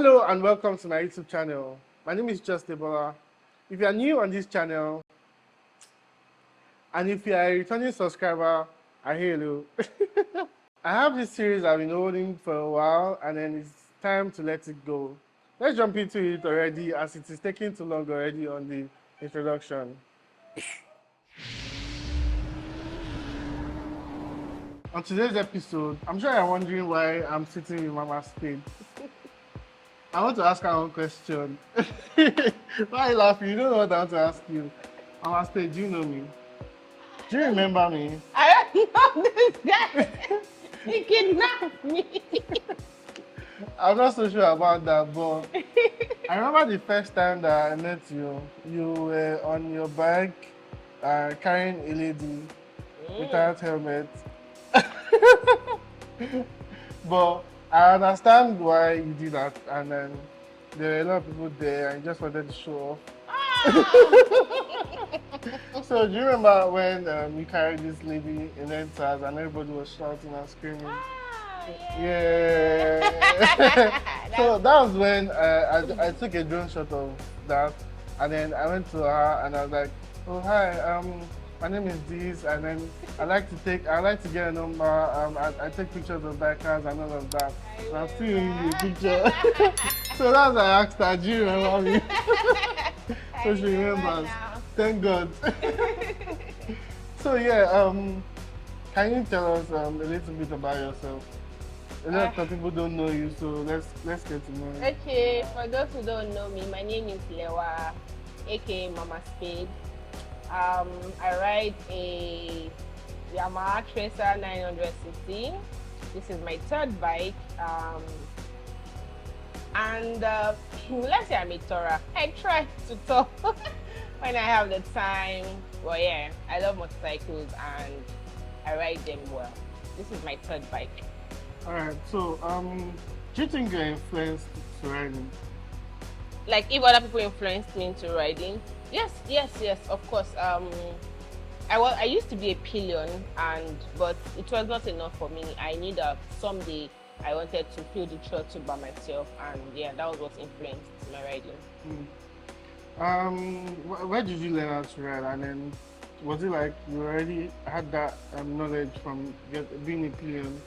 Hello and welcome to my YouTube channel. My name is JustDebola. If you are new on this channel and if you are a returning subscriber, I hail you. I have this series I've been holding for a while and then it's time to let it go. Let's jump into it already as it is taking too long already on the introduction. On today's episode, I'm sure you're wondering why I'm sitting with MamaSpade. I want to ask her one question. Why are you laughing? You don't know what I want to ask you. MamaSpade, do you know me? Do you remember me? I don't know this guy. He kidnapped me. I'm not so sure about that, but I remember the first time that I met you. You were on your bike carrying a lady without helmet. But I understand why you did that, and then there were a lot of people there and you just wanted to show off. So do you remember when you carried this lady in enters and everybody was shouting and screaming? Yeah. So that was when I took a drone shot of that, and then I went to her and I was like, oh hi, my name is this, and then I like to get a number. I take pictures of bikers and all of that. And I'm still in the picture. So that's why I asked her, do you remember me? So she remembers. Thank God. So yeah, can you tell us a little bit about yourself? A lot of people don't know you, so let's get to know you. Okay, for those who don't know me, my name is Lewa, aka MamaSpade. I ride a Yamaha Tracer 900cc. This is my third bike. Let's say I'm a tourer. I try to tour when I have the time. Well, yeah, I love motorcycles and I ride them well. This is my third bike. Alright, so do you think you're influenced to riding? Like if other people influenced me into riding? Yes, of course. I used to be a pillion, but it was not enough for me. I knew that someday I wanted to feel the throttle by myself, and yeah, that was what influenced my riding. Where did you learn how to ride, and then was it like you already had that knowledge from being a pillion?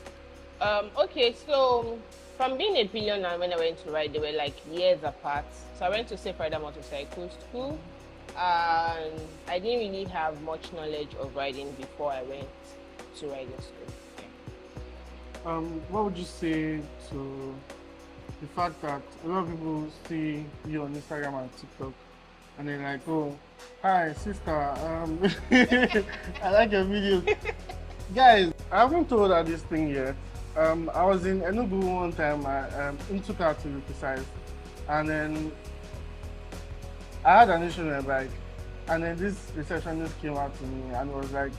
Okay, so from being a pillion and when I went to ride, they were like years apart. So I went to Safe Rider Motorcycle School, and I didn't really have much knowledge of riding before I went to riding school. Yeah. What would you say to the fact that a lot of people see you on Instagram and TikTok and they're like, oh, hi sister, I like your videos. Guys, I haven't told her this thing yet. I was in Enugu one time, in Tuka to be precise, and then I had an issue on my bike, and then this receptionist came out to me and was like,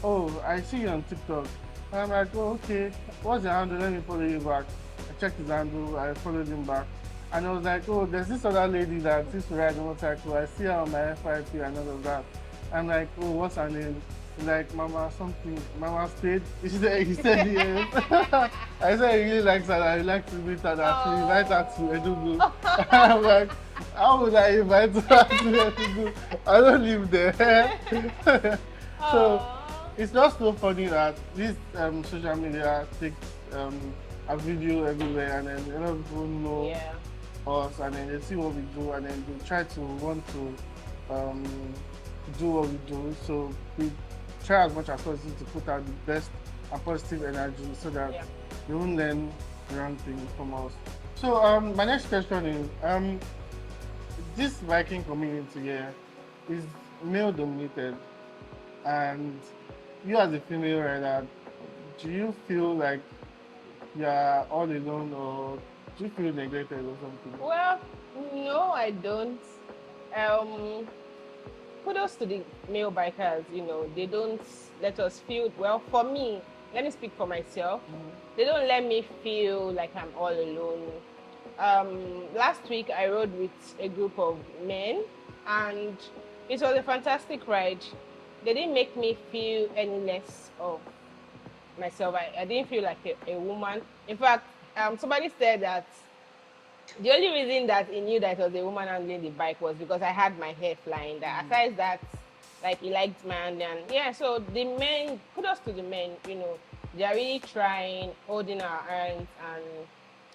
oh, I see you on TikTok. And I'm like, oh, okay, what's your handle? Let me follow you back. I checked his handle, I followed him back. And I was like, oh, there's this other lady that used to ride a motorcycle. I see her on my FIP and all of that. I'm like, oh, what's her name? He's like, Mama something, MamaSpade. He said yes. I said he really likes her, I like to meet her, that he invite her to Enugu. I'm like, how would I invite her to Enugu? I don't live there. So it's just so funny that this social media takes a video everywhere, and then a lot of people know us, and then they see what we do, and then they try to want to do what we do. So we try as much as possible to put out the best and positive energy so that they won't learn the wrong thing from us. So my next question is, this biking community here is male dominated, and you as a female rider, do you feel like you're all alone, or do you feel neglected or something? Well, no, I don't. Kudos to the male bikers, they don't let us feel, well, for me, let me speak for myself. They don't let me feel like I'm all alone. Last week I rode with a group of men and it was a fantastic ride. They didn't make me feel any less of myself. I didn't feel like a woman. In fact, somebody said that The only reason that he knew that it was a woman handling the bike was because I had my hair flying. That aside that, like he liked my hand, and yeah. So the men, kudos to the men. They are really trying, holding our hands and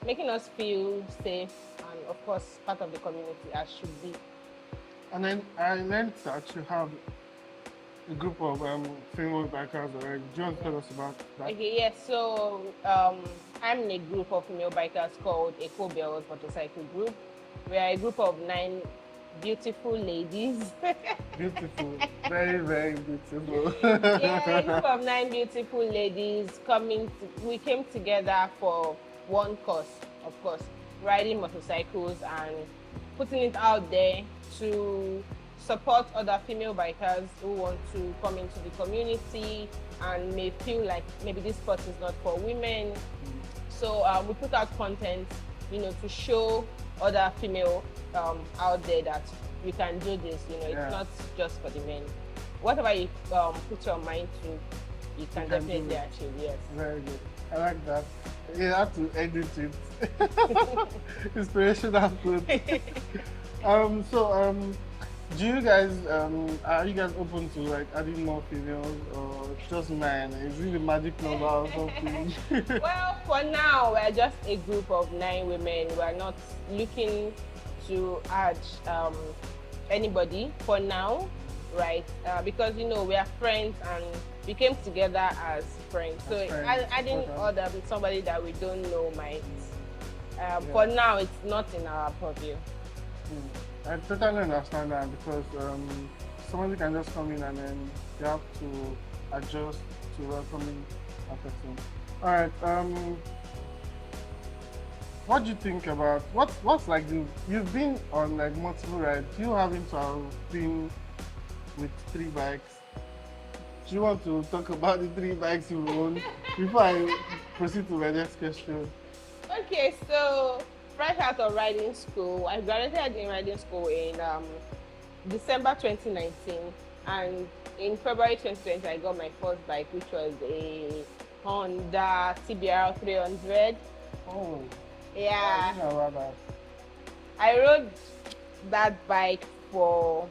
making us feel safe, and of course, part of the community as should be. And then I learned that you have a group of female bikers already. Do you want to tell us about that? Okay, yes. So I'm in a group of female bikers called Eko Belles Motocycle Group. We are a group of 9 beautiful ladies. Beautiful, very, very beautiful. Yeah, a group of 9 beautiful ladies we came together for one cause, of course, riding motorcycles and putting it out there to support other female bikers who want to come into the community and may feel like maybe this sport is not for women. So we put out content, to show other female out there that we can do this. It's not just for the men. Whatever you put your mind to, you can definitely achieve. Yes. Very good. I like that. You have to edit it. Inspirational food. Do you guys are you guys open to like adding more females or just men? Is it the magic number or something? Well, for now we're just a group of 9 women. We're not looking to add anybody for now, right? Because we are friends and we came together as friends. So adding somebody that we don't know might. For now, it's not in our purview. I totally understand that because somebody can just come in and then you have to adjust to welcoming a person. All right. What do you think about what's like you've been on like multiple rides? You having to have been with 3 bikes. Do you want to talk about the 3 bikes you own before I proceed to my next question? Okay, so fresh out of riding school, I graduated in riding school in December 2019, and in February 2020 I got my first bike, which was a Honda TBR 300. Oh, yeah. I didn't know about that. I rode that bike for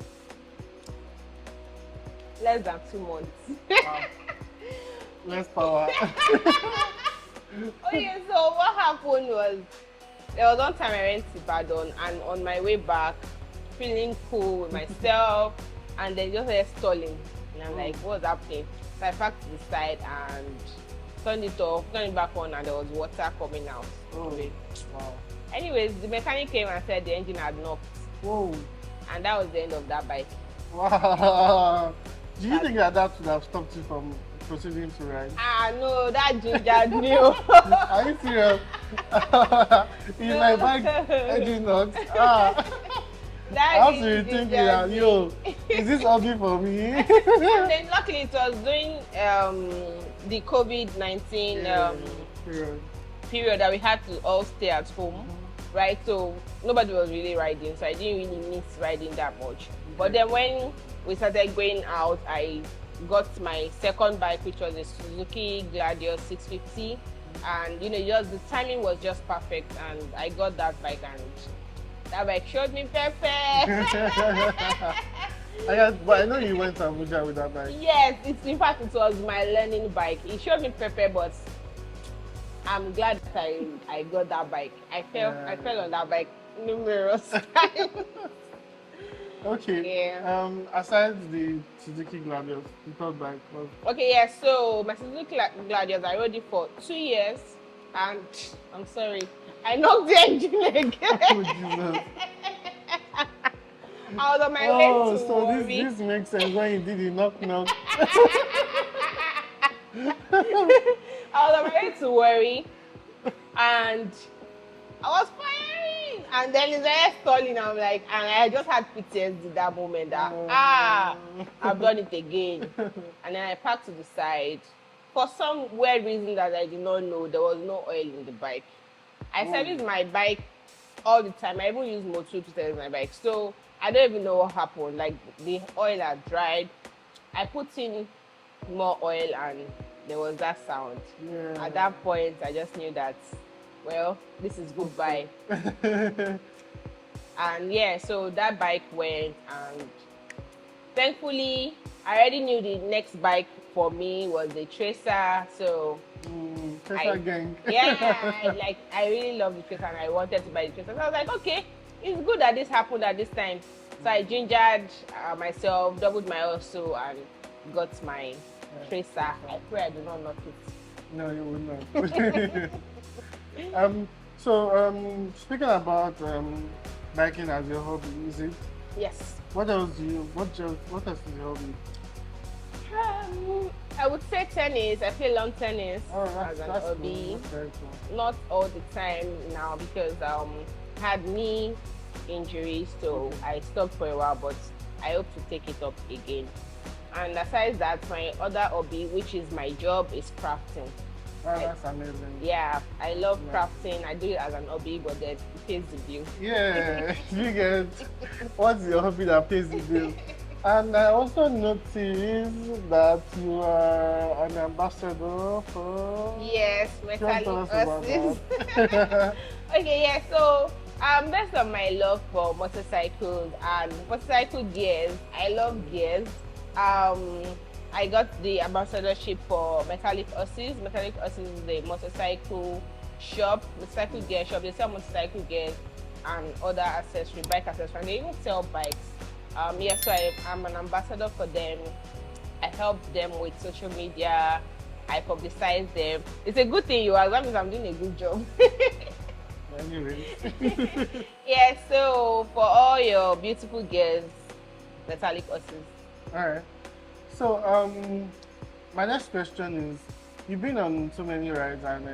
less than 2 months. Wow. Less power. Okay, so what happened was, there was one time I went to Badon, and on my way back, feeling cool with myself, and then just started stalling. And I'm like, what's happening? So I parked to the side and turned it off, turned it back on, and there was water coming out. Oh, wow. Anyways, the mechanic came and said the engine had knocked. Whoa. And that was the end of that bike. Wow. Do you think that would have stopped you from proceeding to ride? No, that gingered me. Are you serious? In my bike, engine knocked. I have to be thinking that, yo, is this ugly for me? And then luckily it was during the COVID-19 period that we had to all stay at home, right? So nobody was really riding, so I didn't really miss riding that much. But then when we started going out, I got my second bike, which was a Suzuki Gladius 650, and just the timing was just perfect, and I got that bike, and that bike showed me perfect. But I know you went to Abuja with that bike. Yes, in fact it was my learning bike. It showed me perfect, but I'm glad that I got that bike. I fell on that bike numerous times. Okay. Yeah. Aside the Suzuki Gladius, the third bike was... Okay, yeah, so my Suzuki Gladius, I rode it for 2 years, and I'm sorry, I knocked the engine again. Oh, Jesus. I was on my way to worry. This makes sense when you did the knock-knock. I was on my way to worry, and I was firing, and then it's there stalling. I'm like, and I just had PTSD that moment that I've done it again. And then I parked to the side. For some weird reason that I did not know, there was no oil in the bike. I service my bike all the time. I even use Motocycle to service my bike. So I don't even know what happened. Like the oil had dried. I put in more oil and there was that sound. Yeah. At that point, I just knew that well, this is goodbye. And yeah, so that bike went, and thankfully, I already knew the next bike for me was the Tracer. So Tracer gang. yeah, I really love the Tracer, and I wanted to buy the Tracer. So I was like, okay, it's good that this happened at this time. So I gingered myself, doubled my also, and got my Tracer. I pray I do not knock it. No, you will not. Speaking about biking as your hobby, is it? Yes. What else is your hobby? I would say tennis. I play lawn tennis as an that's hobby. cool. Not all the time now because had knee injuries, so I stopped for a while, but I hope to take it up again. And aside that, my other hobby, which is my job, is crafting. Oh, that's amazing. Yeah, I love crafting. I do it as an hobby, but then it pays the bill. Yeah, you get what's your hobby that pays the bill? And I also noticed that you are an ambassador for... Yes, metallic Tell us about horses. that. Okay, yeah, so based on my love for motorcycles and motorcycle gears, I love gears. I got the ambassadorship for Metallic Horses. Metallic Horses is the motorcycle shop, motorcycle gear shop. They sell motorcycle gears and other accessories, bike accessories, and they even sell bikes. Yeah, so I'm an ambassador for them. I help them with social media. I publicize them. It's a good thing, as long as I'm doing a good job. Anyway. Yeah, so for all your beautiful gears, Metallic Horses. Alright. So, my next question is, you've been on so many rides and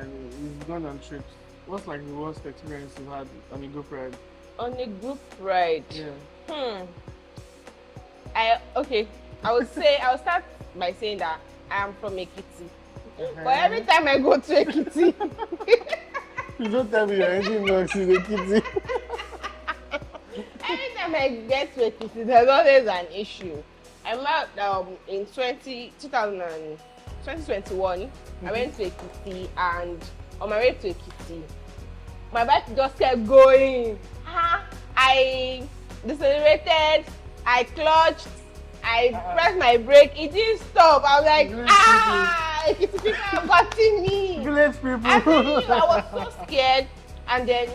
you've gone on trips. What's like the worst experience you've had on a group ride? On a group ride? Yeah. I'll start by saying that I am from Ekiti. But every time I go to Ekiti, you don't tell me you're anything else in Ekiti. every time I get to Ekiti, there's always an issue. I'm out in 2021. I went to Ekiti, and on my way to Ekiti, my bike just kept going. I decelerated, I clutched, I pressed my brake, it didn't stop. I was like, Ekiti people have gotten me. Village people. I'm telling you, I was so scared, and then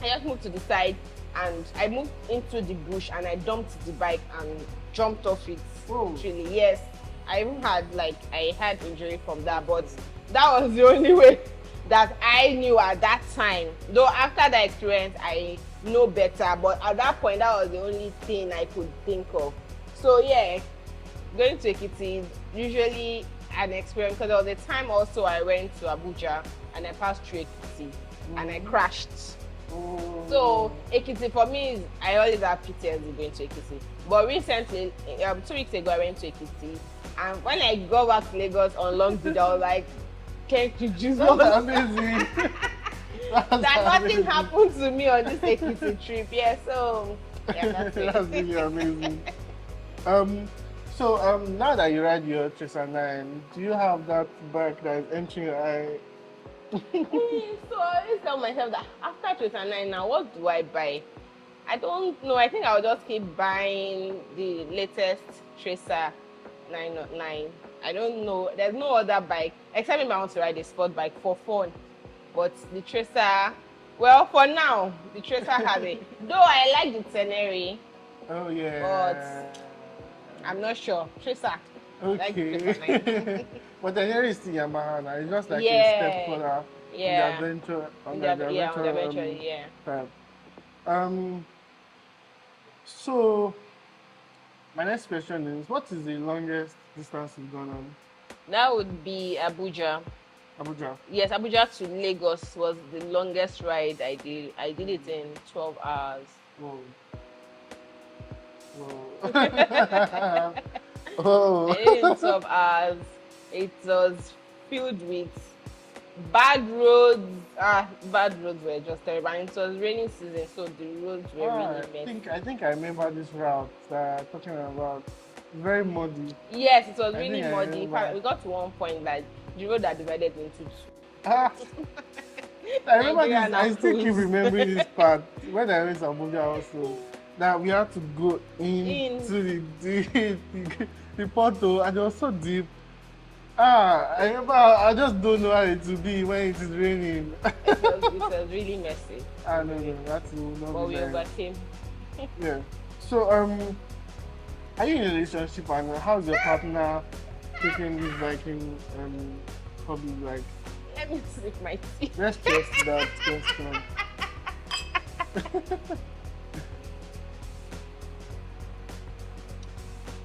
I just moved to the side, and I moved into the bush, and I dumped the bike and jumped off it. Actually, yes, I even had injury from that, but that was the only way that I knew at that time. Though after that experience, I know better, but at that point, that was the only thing I could think of. So yeah, going to Ekiti is usually an experience, because there was a time also I went to Abuja and I passed through Ekiti and I crashed. So Ekiti for me, I always have PTSD going to Ekiti. But recently, 2 weeks ago, I went to Ekiti, and when I go back to Lagos on long video, I was like, "Can't you just?" That's amazing. Nothing happened to me on this Ekiti trip. Yeah, so yeah, that's it. That's really amazing. Now that you ride your Tracer 9, do you have that bike that is entering your eye? So I always tell myself that after Tracer 9 now, what do I buy? I don't know. I think I'll just keep buying the latest Tracer 909. I don't know. There's no other bike, except if I want to ride a sport bike for fun. But the Tracer, well, for now, the Tracer has it. Though I like the Tenere. Oh, yeah. But I'm not sure. Tracer. Okay. Like the Tracer 9. But the here is the Yamaha now. It's just like Yeah. a step further Yeah. on the On the adventure, yeah. Type. So my next question is, what is the longest distance you've gone on? That would be Abuja. Abuja. Yes, Abuja to Lagos was the longest ride I did. I did it in 12 hours. Whoa. Oh. I did it in 12 hours. It was filled with bad roads. Bad roads were just terrible. And it was raining season, so the roads were really messy. I think I remember this route talking about. Very muddy. Yes, it was really muddy. In fact, we got to one point that the road that divided into two. I remember Nigeria this. I na still keep cruise. remembering this part when I went to Abuja also. That we had to go into the portal, and it was so deep. I remember. I just don't know how it will be when it is raining. It was really messy. I don't know. That will not But be we nice. overcame. Yeah. So are you in a relationship, and how's your partner taking this biking hobby? Like, Let me sip my tea. let's test that question.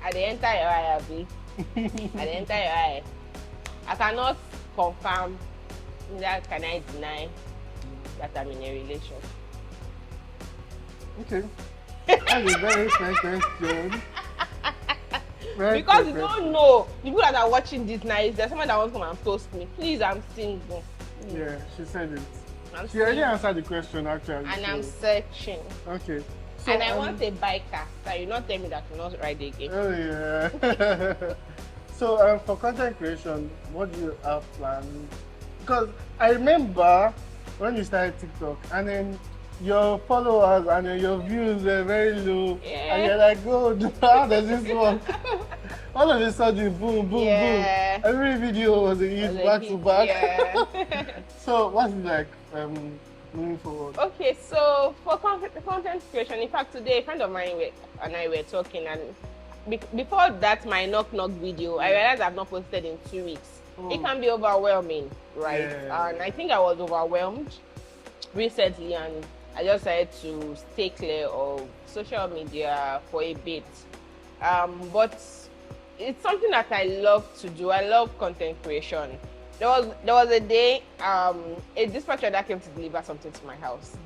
At the enter your eye, Abi. At the enter your eye. I cannot confirm, neither can I deny that I'm in a relationship. Okay. That's a very fair question. Very Because fair you question. don't know, the people that are watching this now, is there someone that wants to come and toast me? Please, I'm single. Yeah, she said it. I'm She already single. answered the question actually. And so- I'm searching. Okay. So, And I want a biker that you not tell me that you not ride again. Oh yeah. So for content creation, what do you have planned? Because I remember when you started TikTok, and then your followers and then your views were very low, Yeah. and you're like, "God, how does this work?" All of a sudden, boom, boom, Yeah. boom. Every video was a hit Was a back hit, to back. yeah. So what's it like moving forward? Okay, so for content creation, in fact, today a friend of mine and I were talking, and before that, my knock video, I realized I've not posted in 2 weeks. It can be overwhelming, right? Yeah. And I think I was overwhelmed recently, and I just decided to stay clear of social media for a bit. But it's something that I love to do. I love content creation. There was a day a dispatcher that came to deliver something to my house.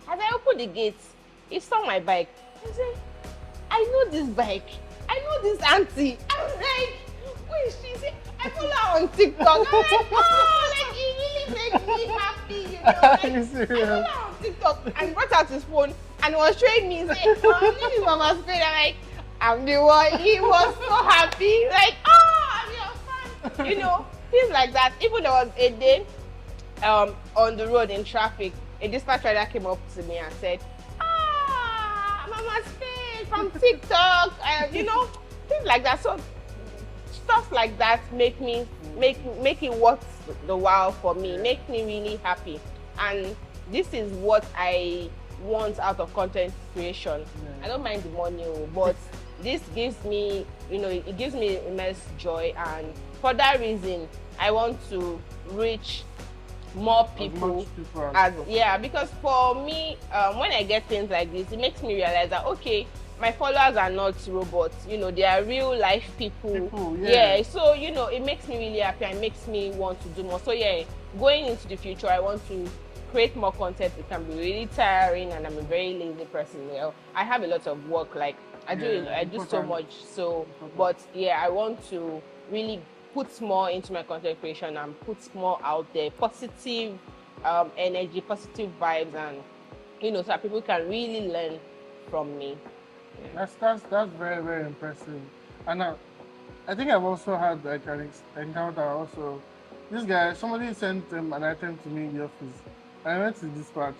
As I opened the gate, he saw my bike. I said, I know this bike. I know this auntie. I was like, who is she? He said, I follow her on TikTok. I'm like, oh, like it really makes me happy, you know. Like, Are you I serious? follow her on TikTok, and brought out his phone and was showing me. He said, my name is MamaSpade. I'm like, I'm the one. He was so happy. Like, oh, I'm your fan. You know, things like that. Even there was a day on the road in traffic, a dispatch rider came up to me and said, MamaSpade from TikTok. You know, things like that. So stuff like that make it worth the while for me, make me really happy. And this is what I want out of content creation. Yeah. I don't mind the money, but this gives me, you know, it gives me immense joy, and for that reason, I want to reach more people. Yeah, because for me, when I get things like this, it makes me realize that, okay, my followers are not robots, you know, they are real life people. Yeah, so, you know, it makes me really happy and makes me want to do more. So yeah, going into the future, I want to create more content. It can be really tiring, and I'm a very lazy person. You know, I have a lot of work, like I do so much. So, but yeah, I want to really put more into my content creation and put more out there, positive energy, positive vibes, and you know, so that people can really learn from me. Yeah. That's very, very impressive. And I think I've also had like an encounter also. This guy, somebody sent an item to me in the office. I went to dispatch.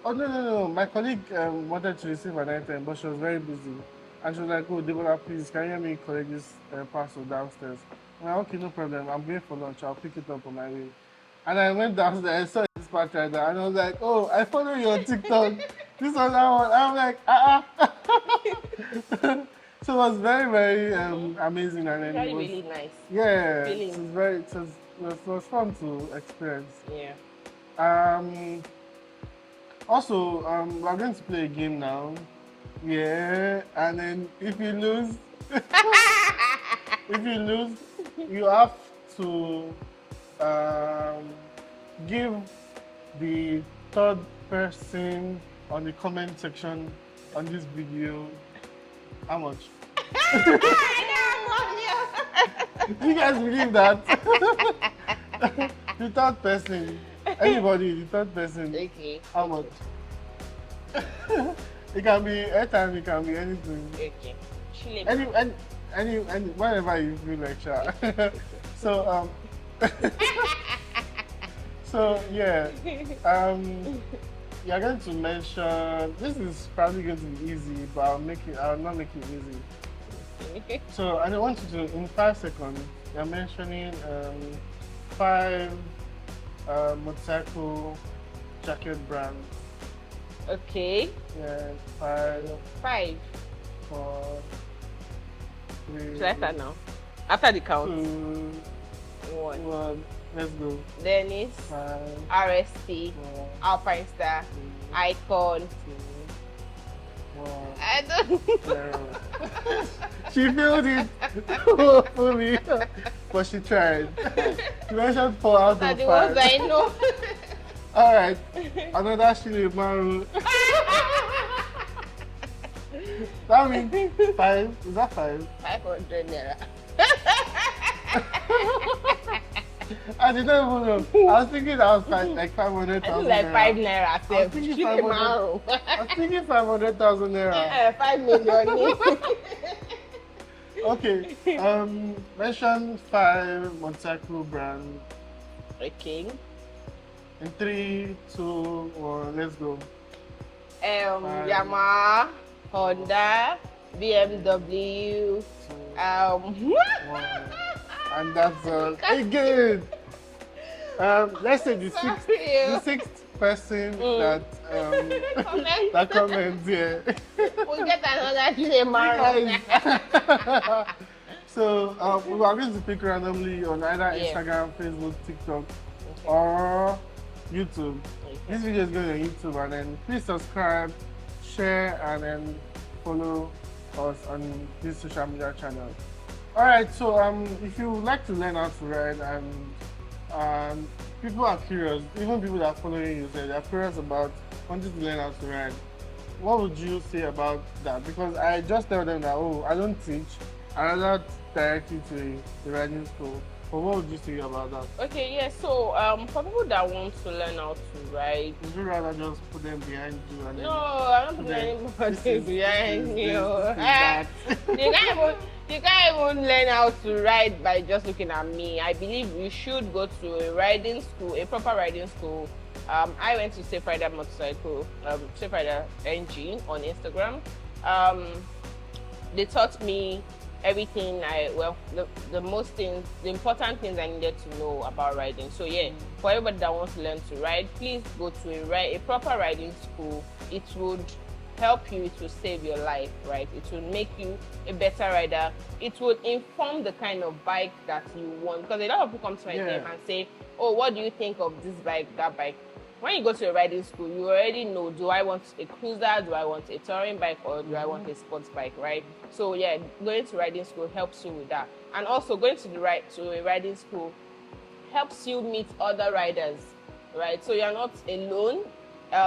Oh no. My colleague wanted to receive an item, but she was very busy. And she was like, oh, Debola, please, can you help me collect this parcel downstairs? I'm like, okay, no problem. I'm going for lunch. I'll pick it up on my way. And I went downstairs, I saw a dispatch rider, and I was like, oh, I follow you on TikTok. This was that one. I'm like, So it was very, very amazing. And then it was really nice. Yeah, Really. it was fun to experience. Yeah. Also, we're going to play a game now. Yeah, and then if you lose, you have to give the third person on the comment section on this video how much. Do you guys believe that? The third person, anybody, the third person, Okay. how much? It can be airtime, it can be anything. Okay. Chile. Any, whenever you feel like sure. So So yeah, you're going to mention. This is probably going to be easy, but I'll not make it easy. So I want you to, in 5 seconds, you're mentioning 5 motorcycle jacket brands. Okay. Yeah, 5, 5. 4, 3. Should I start now? After the count. 2, 1. Let's go. Dennis, 5, RST, 4, Alpine Star, 3, Icon. 2, 1. I don't. 0. She failed it hopefully, but she tried. She mentioned 4 out of 5. The ones I know. All right, another Shile Maru. That means 5. Is that 5? 500 naira. I didn't even know. I was thinking that was like 500,000. Like 5 naira. I was thinking 500,000 naira. 5 million. Okay. Mention 5 motorcycle brands. Okay. In 3, 2, 1, let's go. Yamaha, Honda, BMW. 1. And that's again. Let's say the sixth person that that comments here. We'll get another Shile. So we are going to pick randomly on either Instagram, Facebook, TikTok, or YouTube. This video is going on YouTube, and then please subscribe, share, and then follow us on this social media channel. All right, so if you would like to learn how to ride, and people are curious, even people that are following you, they are curious about wanting to learn how to ride, what would you say about that? Because I just tell them that, oh, I don't teach, I rather direct you to the riding school. But what would you say about that? Okay, yeah, so for people that want to learn how to ride, would you rather just put them behind you? And no, I don't put anybody behind you. You can't even learn how to ride by just looking at me. I believe you should go to a riding school, a proper riding school. I went to Safe Rider Motorcycle, Safe Rider NG on Instagram. They taught me everything the important things I needed to know about riding. So yeah, for everybody that wants to learn to ride, please go to a proper riding school. It would help you, it will save your life, right? It will make you a better rider. It would inform the kind of bike that you want, because a lot of people come to my team and say, oh, what do you think of this bike, that bike? When you go to a riding school, you already know, do I want a cruiser, do I want a touring bike, or do I want a sports bike, right? So yeah, going to riding school helps you with that. And also going to a riding school helps you meet other riders, right? So you're not alone,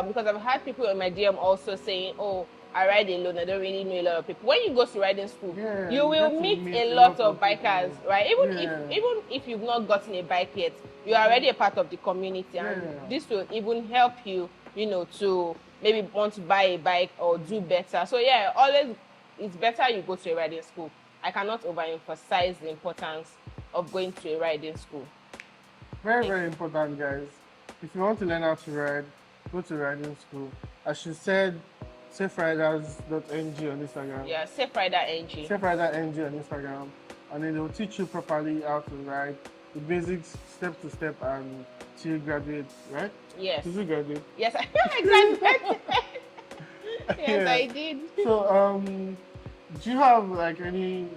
because I've had people in my DM also saying, oh, I ride alone, I don't really know a lot of people. When you go to riding school, you will meet a lot of bikers, right? Even if you've not gotten a bike yet, you are already a part of the community, and this will even help you, to maybe want to buy a bike or do better. So yeah, always it's better you go to a riding school. I cannot overemphasize the importance of going to a riding school. Very, very important, guys. If you want to learn how to ride, go to riding school. As she said, saferiders.ng on Instagram. Yeah, SafeRiderNG. SafeRiderNG on Instagram. And then they'll teach you properly how to ride, the basics, step to step, and till you graduate, right? Yes. Did you graduate? Yes, I graduated. Yes, I did. So, do you have like any,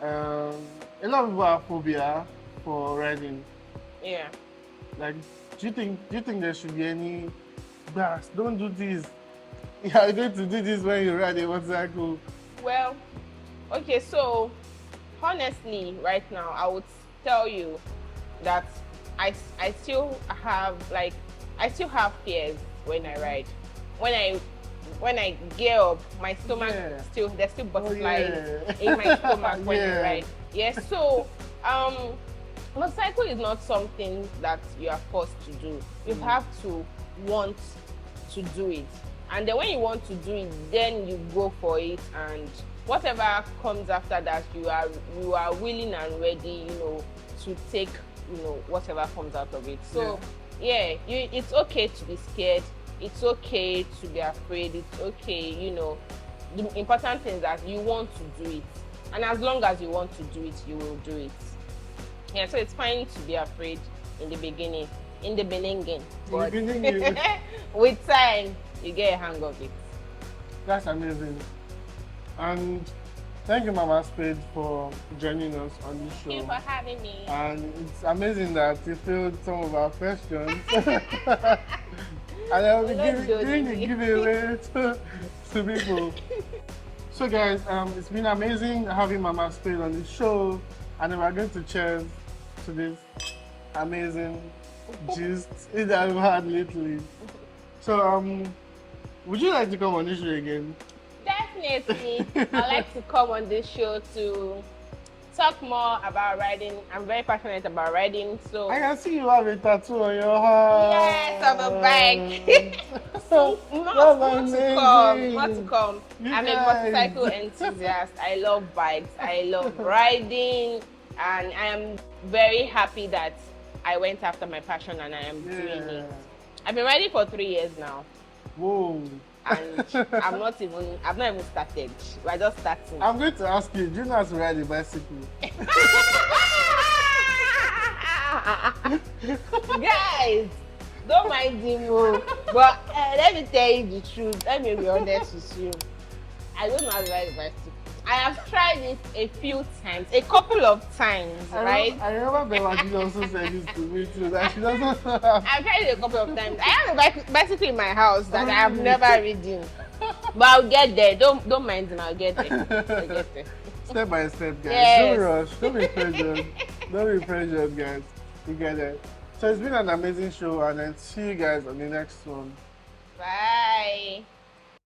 a lot of people have phobia for riding. Yeah. Like, do you think there should be any, don't do this. You are going to do this when you ride a motorcycle. Well, okay, so honestly, right now, I would tell you that I still have fears when I ride. When I gear up, my stomach there's still butterflies in my stomach when I ride. Yes, so motorcycle is not something that you are forced to do. You have to want to do it. And then when you want to do it, then you go for it, and whatever comes after that, you are willing and ready, to take, whatever comes out of it. So yeah, it's okay to be scared. It's okay to be afraid. It's okay, you know. The important thing is that you want to do it. And as long as you want to do it, you will do it. Yeah, so it's fine to be afraid in the beginning. In the beginning. But with time, you get a hang of it. That's amazing. And thank you, MamaSpade, for joining us on this show. Thank you for having me. And it's amazing that you filled some of our questions. And I'll be doing the giveaway to people. So guys, it's been amazing having MamaSpade on the show, and we're going to cheers to this amazing gist that we've had lately. So would you like to come on this show again? Definitely. I'd like to come on this show to talk more about riding. I'm very passionate about riding, so I can see you have a tattoo on your heart. yes, on the bike. So more to come. I'm a motorcycle enthusiast. I love bikes. I love riding, and I am very happy that I went after my passion and I am doing it. I've been riding for 3 years now. Whoa. And I've not even started. We're just starting. I'm going to ask you, do you know how to ride a bicycle? Guys, don't mind him, but let me tell you the truth. Let me be honest with you. I don't know how to ride a bicycle. I have tried it a few times, a couple of times, right? I remember Bella also said this to me too, that she doesn't know how. I've tried it a couple of times. I have a bicycle in my house that I have never ridden. But I'll get there. Don't mind him, I'll get there. I'll get there. Step by step, guys. Yes. Don't rush. Don't be pressured. Don't be pressured, guys. You get it. So it's been an amazing show, and I'll see you guys on the next one. Bye.